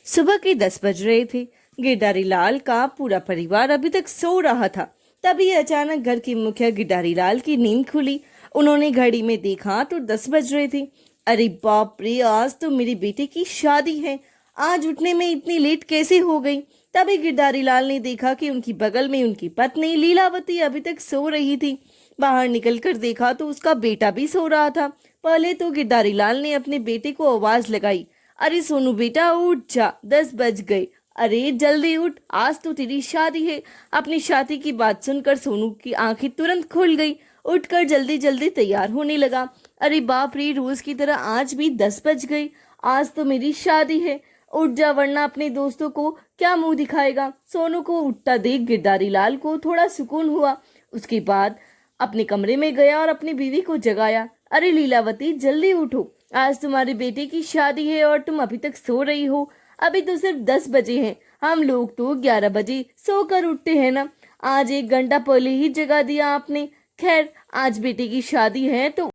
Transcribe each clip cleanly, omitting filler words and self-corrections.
सुबह के 10 बज रहे थे। गिरधारी लाल का पूरा परिवार अभी तक सो रहा था। तभी अचानक घर की मुखिया गिरधारी लाल की नींद खुली। उन्होंने घड़ी में देखा तो 10 बज रहे थे। अरे बाप रे, आज तो मेरी बेटे की शादी है। आज उठने में इतनी लेट कैसे हो गई। तभी गिरधारी लाल ने देखा कि उनकी बगल में उनकी पत्नी लीलावती अभी तक सो रही थी। बाहर निकलकर देखा तो उसका बेटा भी सो रहा था। पहले तो गिरधारी लाल ने अपने बेटे को आवाज लगाई, अरे सोनू बेटा उठ जा, 10 बज गए। अरे जल्दी उठ, आज तो तेरी शादी है। अपनी शादी की बात सुनकर सोनू की आंखें तुरंत खुल गई। उठकर जल्दी जल्दी तैयार होने लगा। अरे बाप रे, रोज की तरह आज भी 10 बज गई। आज तो मेरी शादी है। उठ जा वरना अपने दोस्तों को क्या मुंह दिखाएगा। सोनू को उठता देख गिरधारी लाल को थोड़ा सुकून हुआ। उसके बाद अपने कमरे में गया और अपनी बीवी को जगाया। अरे लीलावती, जल्दी उठो, आज तुम्हारे बेटे की शादी है और तुम अभी तक सो रही हो। अभी तो सिर्फ 10 बजे हैं। हम लोग तो 11 बजे सोकर उठते हैं ना। आज 1 घंटा पहले ही जगा दिया आपने। खैर, आज बेटे की शादी है तो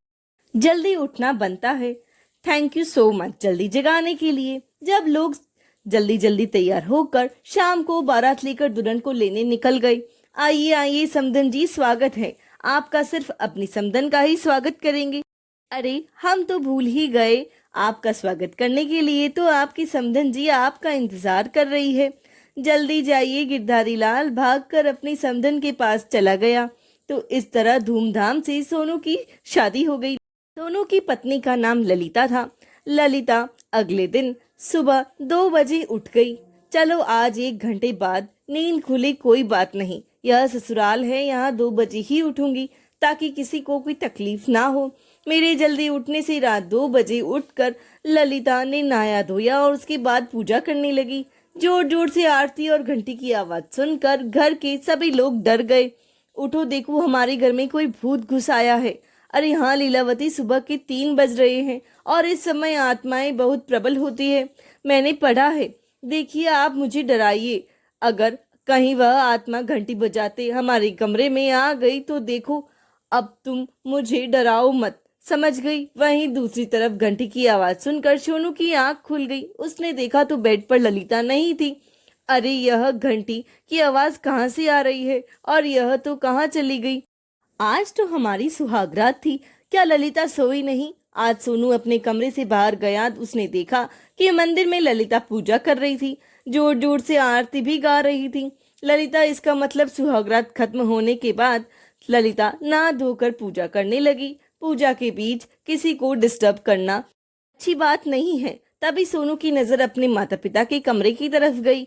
जल्दी उठना बनता है। थैंक यू सो मच जल्दी जगाने के लिए। जब लोग जल्दी जल्दी तैयार होकर शाम को बारात लेकर दुल्हन को लेने निकल गए। आइए आइए समधन जी, स्वागत है आपका। सिर्फ अपनी समधन का ही स्वागत करेंगे। अरे हम तो भूल ही गए, आपका स्वागत करने के लिए तो आपकी समधन जी आपका इंतजार कर रही है। जल्दी जाइए। गिरधारी लाल भागकर अपनी समधन के पास चला गया। तो इस तरह धूमधाम से सोनू की शादी हो गई। सोनू की पत्नी का नाम ललिता था। ललिता अगले दिन सुबह 2 बजे उठ गई। चलो आज 1 घंटे बाद नींद खुली, कोई बात नहीं। यह ससुराल है, यहाँ 2 बजे ही उठूंगी ताकि किसी को कोई तकलीफ ना हो। मेरे जल्दी उठने से रात 2 बजे उठकर ललिता ने नहाया धोया और उसके बाद पूजा करने लगी। जोर जोर से आरती और घंटी की आवाज सुनकर घर के सभी लोग डर गए। उठो देखो, हमारे घर में कोई भूत घुस आया है। अरे हाँ लीलावती, सुबह के 3 बज रहे हैं और इस समय आत्माएं बहुत प्रबल होती है। मैंने पढ़ा है। देखिए, आप मुझे डराइए। अगर कहीं वह आत्मा घंटी बजाते हमारे कमरे में आ गई तो देखो, अब तुम मुझे डराओ मत, समझ गई। वहीं दूसरी तरफ घंटी की आवाज सुनकर सोनू की आंख खुल गई। उसने देखा तो बेड पर ललिता नहीं थी। अरे यह घंटी की आवाज कहाँ से आ रही है और यह तो कहाँ चली गई। आज तो हमारी सुहागरात थी, क्या ललिता सोई नहीं। आज सोनू अपने कमरे से बाहर गया। उसने देखा कि मंदिर में ललिता पूजा कर रही थी, जोर जोर से आरती भी गा रही थी। ललिता, इसका मतलब सुहागरात खत्म होने के बाद ललिता नहा धोकर पूजा करने लगी। पूजा के बीच किसी को डिस्टर्ब करना अच्छी बात नहीं है। तभी सोनू की नजर अपने माता पिता के कमरे की तरफ गई।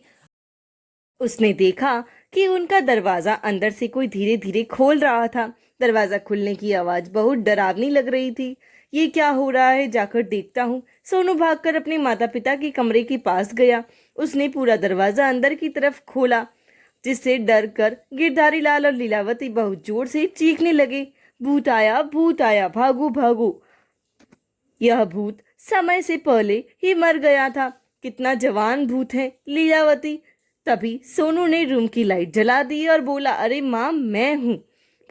उसने देखा कि उनका दरवाजा अंदर से कोई धीरे धीरे खोल रहा था। दरवाजा खुलने की आवाज बहुत डरावनी लग रही थी। ये क्या हो रहा है, जाकर देखता हूँ। सोनू भागकर अपने माता पिता के कमरे के पास गया। उसने पूरा दरवाजा अंदर की तरफ खोला, जिससे डर कर गिरधारी लाल और लीलावती बहुत जोर से चीखने लगे, भूत आया, भूत आया, भागो भागो। यह भूत समय से पहले ही मर गया था। कितना जवान भूत है लीलावती। तभी सोनू ने रूम की लाइट जला दी और बोला, अरे माँ, मैं हूँ,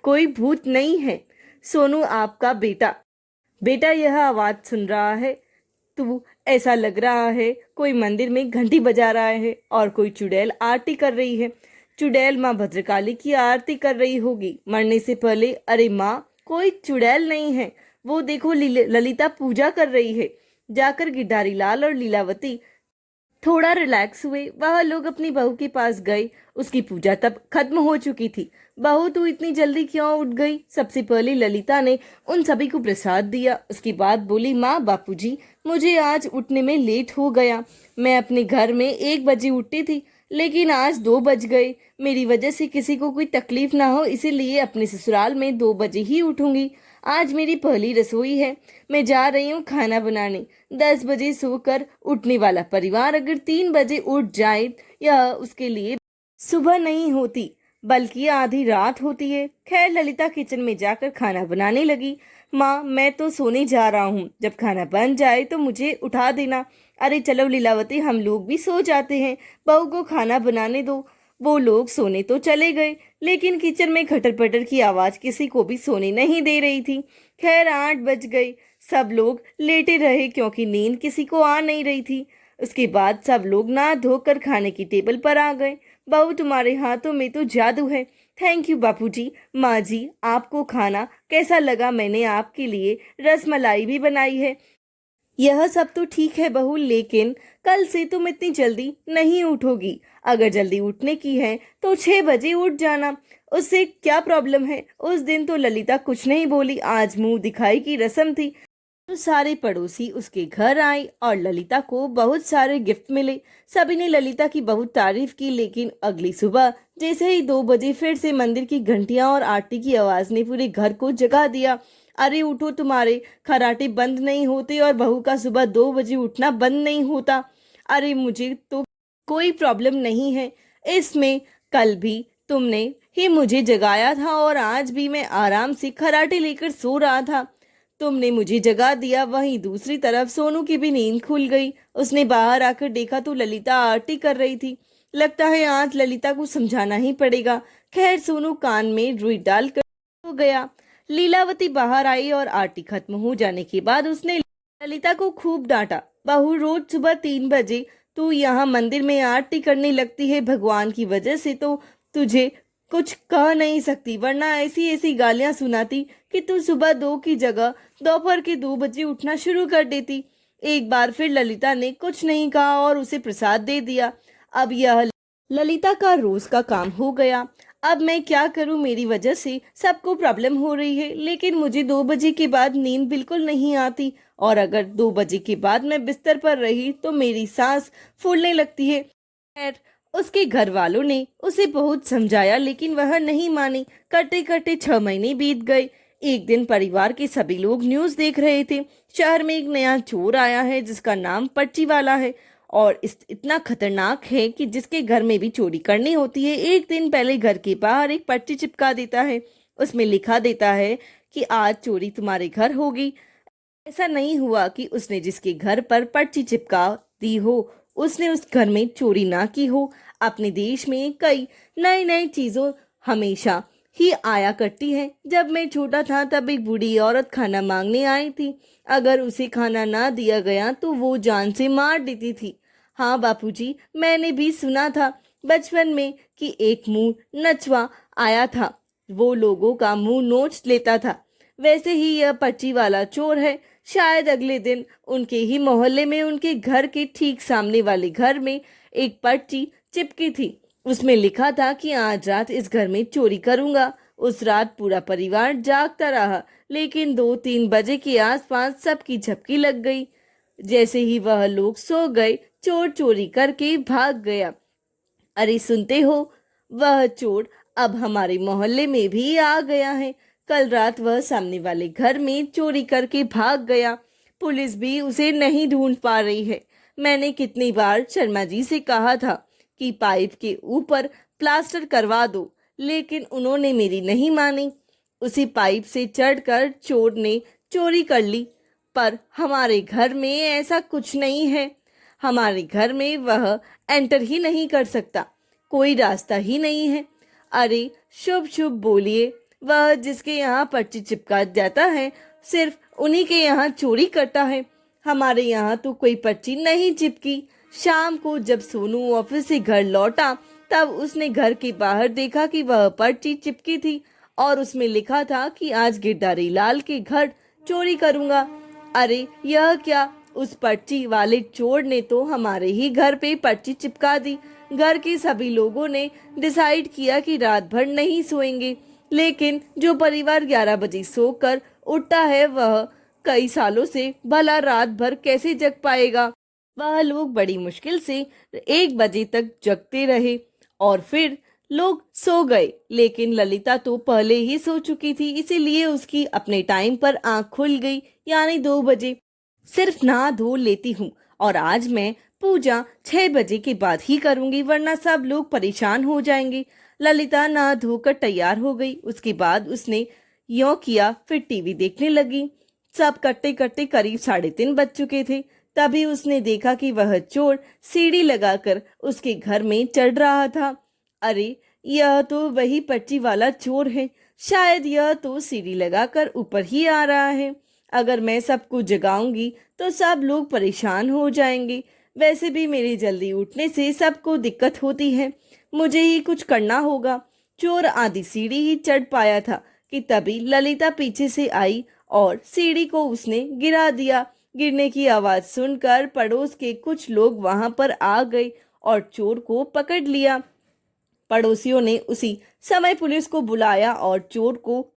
कोई भूत नहीं है। सोनू, आपका बेटा बेटा यह आवाज सुन रहा है। तू, ऐसा लग रहा है कोई मंदिर में घंटी बजा रहा है और कोई चुड़ैल आरती कर रही है। चुड़ैल माँ भद्रकाली की आरती कर रही होगी मरने से पहले। अरे माँ, कोई चुड़ैल नहीं है, वो देखो ललिता पूजा कर रही है। जाकर गिरधारी लाल और लीलावती थोड़ा रिलैक्स हुए। वह लोग अपनी बहू के पास गए। उसकी पूजा तब खत्म हो चुकी थी। बहू, तू इतनी जल्दी क्यों उठ गई। सबसे पहले ललिता ने उन सभी को प्रसाद दिया। उसके बाद बोली, माँ बापूजी, मुझे आज उठने में लेट हो गया। मैं अपने घर में 1 बजे उठती थी, लेकिन आज 2 बज गए। मेरी वजह से किसी को कोई तकलीफ ना हो, इसीलिए अपने ससुराल में 2 बजे ही उठूंगी। आज मेरी पहली रसोई है, मैं जा रही हूँ खाना बनाने। 10 बजे सोकर उठने वाला परिवार अगर 3 बजे उठ जाए, यह उसके लिए सुबह नहीं होती बल्कि आधी रात होती है। खैर, ललिता किचन में जाकर खाना बनाने लगी। माँ, मैं तो सोने जा रहा हूँ, जब खाना बन जाए तो मुझे उठा देना। अरे चलो लीलावती, हम लोग भी सो जाते हैं, बहू को खाना बनाने दो। वो लोग सोने तो चले गए, लेकिन किचन में खटर पटर की आवाज किसी को भी सोने नहीं दे रही थी। खैर 8 बज गए। सब लोग लेटे रहे क्योंकि नींद किसी को आ नहीं रही थी। उसके बाद सब लोग नहा धोकर खाने की टेबल पर आ गए। बहू, तुम्हारे हाथों में तो जादू है। थैंक यू बापूजी। माँ जी, आपको खाना कैसा लगा? मैंने आपके लिए रसमलाई भी बनाई है। यह सब तो ठीक है बहू, लेकिन कल से तुम इतनी जल्दी नहीं उठोगी। अगर जल्दी उठने की है तो 6 बजे उठ जाना। उससे क्या प्रॉब्लम है? उस दिन तो ललिता कुछ नहीं बोली, आज मुंह दिखाई की रस्म थी। तो सारे पड़ोसी उसके घर आए और ललिता को बहुत सारे गिफ्ट मिले। सभी ने ललिता की बहुत तारीफ की, लेकिन अगली सुबह जैसे ही 2 बजे फिर से मंदिर की घंटियां और आरती की आवाज ने पूरे घर को जगा दिया। अरे उठो, तुम्हारे खर्राटे बंद नहीं होते और बहू का सुबह 2 बजे उठना बंद नहीं होता। अरे मुझे तो कोई प्रॉब्लम नहीं है इसमें। कल भी तुमने ही मुझे जगाया था और आज भी मैं आराम से खर्राटे लेकर सो रहा था। तुमने मुझे जगा दिया। वहीं दूसरी तरफ सोनू की भी नींद खुल गई। उसने बाहर आकर देखा तो ललिता आरती कर रही थी। लगता है आज ललिता को समझाना ही पड़ेगा। खैर, सोनू कान में रुई डालकर हो गया। लीलावती बाहर आई और आरती खत्म हो जाने के बाद उसने ललिता को खूब डांटा। बहू, रोज सुबह 3 बजे तू यहाँ मंदिर में आरती करने लगती है। भगवान की वजह से तो तुझे कुछ कह नहीं सकती, वरना ऐसी ऐसी गालियां सुनाती कि तू सुबह 2 की जगह दोपहर के 2 बजे उठना शुरू कर देती। एक बार फिर ललिता ने कुछ नहीं कहा और उसे प्रसाद दे दिया। अब यह ललिता का रोज का काम हो गया। अब मैं क्या करूं? मेरी वजह से सबको प्रॉब्लम हो रही है, लेकिन मुझे 2 बजे के बाद नींद बिल्कुल नहीं आती और अगर 2 बजे के बाद मैं बिस्तर पर रही तो मेरी सांस फूलने लगती है। खैर, उसके घर वालों ने उसे बहुत समझाया, लेकिन वह नहीं मानी। करते करते 6 महीने बीत गए। एक दिन परिवार के सभी लोग न्यूज़ देख रहे थे। शहर में एक नया चोर आया है जिसका नाम पर्ची वाला है और इतना खतरनाक है कि जिसके घर में भी चोरी करनी होती है, एक दिन पहले घर के बाहर एक पर्ची चिपका देता है। उसमें लिखा देता है कि आज चोरी तुम्हारे घर होगी। ऐसा नहीं हुआ कि उसने जिसके घर पर पर्ची चिपका दी हो उसने उस घर में चोरी ना की हो। अपने देश में कई नई नई चीजों हमेशा ही आया करती है। जब मैं छोटा था तब एक बूढ़ी औरत खाना मांगने आई थी। अगर उसे खाना ना दिया गया तो वो जान से मार देती थी। हाँ बापूजी, मैंने भी सुना था बचपन में कि एक मुंह नचवा आया था, वो लोगों का मुंह नोच लेता था। वैसे ही यह पर्ची वाला चोर है। शायद अगले दिन उनके ही मोहल्ले में उनके घर के ठीक सामने वाले घर में एक पर्ची चिपकी थी। उसमें लिखा था कि आज रात इस घर में चोरी करूंगा। उस रात पूरा परिवार जागता रहा, लेकिन 2-3 बजे के आसपास सबकी झपकी लग गई। जैसे ही वह लोग सो गए, चोर चोरी करके भाग गया। अरे सुनते हो, वह चोर अब हमारे मोहल्ले में भी आ गया है। कल रात वह सामने वाले घर में चोरी करके भाग गया। पुलिस भी उसे नहीं ढूंढ पा रही है। मैंने कितनी बार शर्मा जी से कहा था कि पाइप के ऊपर प्लास्टर करवा दो, लेकिन उन्होंने मेरी नहीं मानी। उसी पाइप से चढ़कर चोर ने चोरी कर ली। पर हमारे घर में ऐसा कुछ नहीं है। हमारे घर में वह एंटर ही नहीं कर सकता, कोई रास्ता ही नहीं है। अरे शुभ शुभ बोलिए, वह जिसके यहाँ पर्ची चिपका जाता है सिर्फ उन्हीं के यहाँ चोरी करता है। हमारे यहाँ तो कोई पर्ची नहीं चिपकी। शाम को जब सोनू ऑफिस से घर लौटा तब उसने घर के बाहर देखा कि वह पर्ची चिपकी थी और उसमें लिखा था कि आज गिरधारी लाल के घर चोरी करूंगा। अरे यह क्या, उस पर्ची वाले चोर ने तो हमारे ही घर पे पर्ची चिपका दी। घर के सभी लोगों ने डिसाइड किया कि रात भर नहीं सोएंगे, लेकिन जो परिवार 11 बजे सोकर उठता है वह कई सालों से भला रात भर कैसे जग पाएगा। वह लोग बड़ी मुश्किल से 1 बजे तक जगते रहे और फिर लोग सो गए, लेकिन ललिता तो पहले ही सो चुकी थी, इसीलिए उसकी अपने टाइम पर आंख खुल गई, यानी 2 बजे। सिर्फ नहा धो लेती हूँ और आज मैं पूजा 6 बजे के बाद ही करूंगी, वरना सब लोग परेशान हो जाएंगे। ललिता नहा धोकर तैयार हो गई। उसके बाद उसने यों किया, फिर टीवी देखने लगी। सब करते करते करीब 3:30 बज चुके थे। तभी उसने देखा कि वह चोर सीढ़ी लगाकर उसके घर में चढ़ रहा था। अरे यह तो वही पर्ची वाला चोर है। शायद यह तो सीढ़ी लगाकर ऊपर ही आ रहा है। अगर मैं सबको जगाऊंगी तो सब लोग परेशान हो जाएंगे। वैसे भी मेरे जल्दी उठने से सबको दिक्कत होती है, मुझे ही कुछ करना होगा। चोर आधी सीढ़ी ही चढ़ पाया था कि तभी ललिता पीछे से आई और सीढ़ी को उसने गिरा दिया। गिरने की आवाज सुनकर पड़ोस के कुछ लोग वहां पर आ गए और चोर को पकड़ लिया। पड़ोसियों ने उसी समय पुलिस को बुलाया और चोर को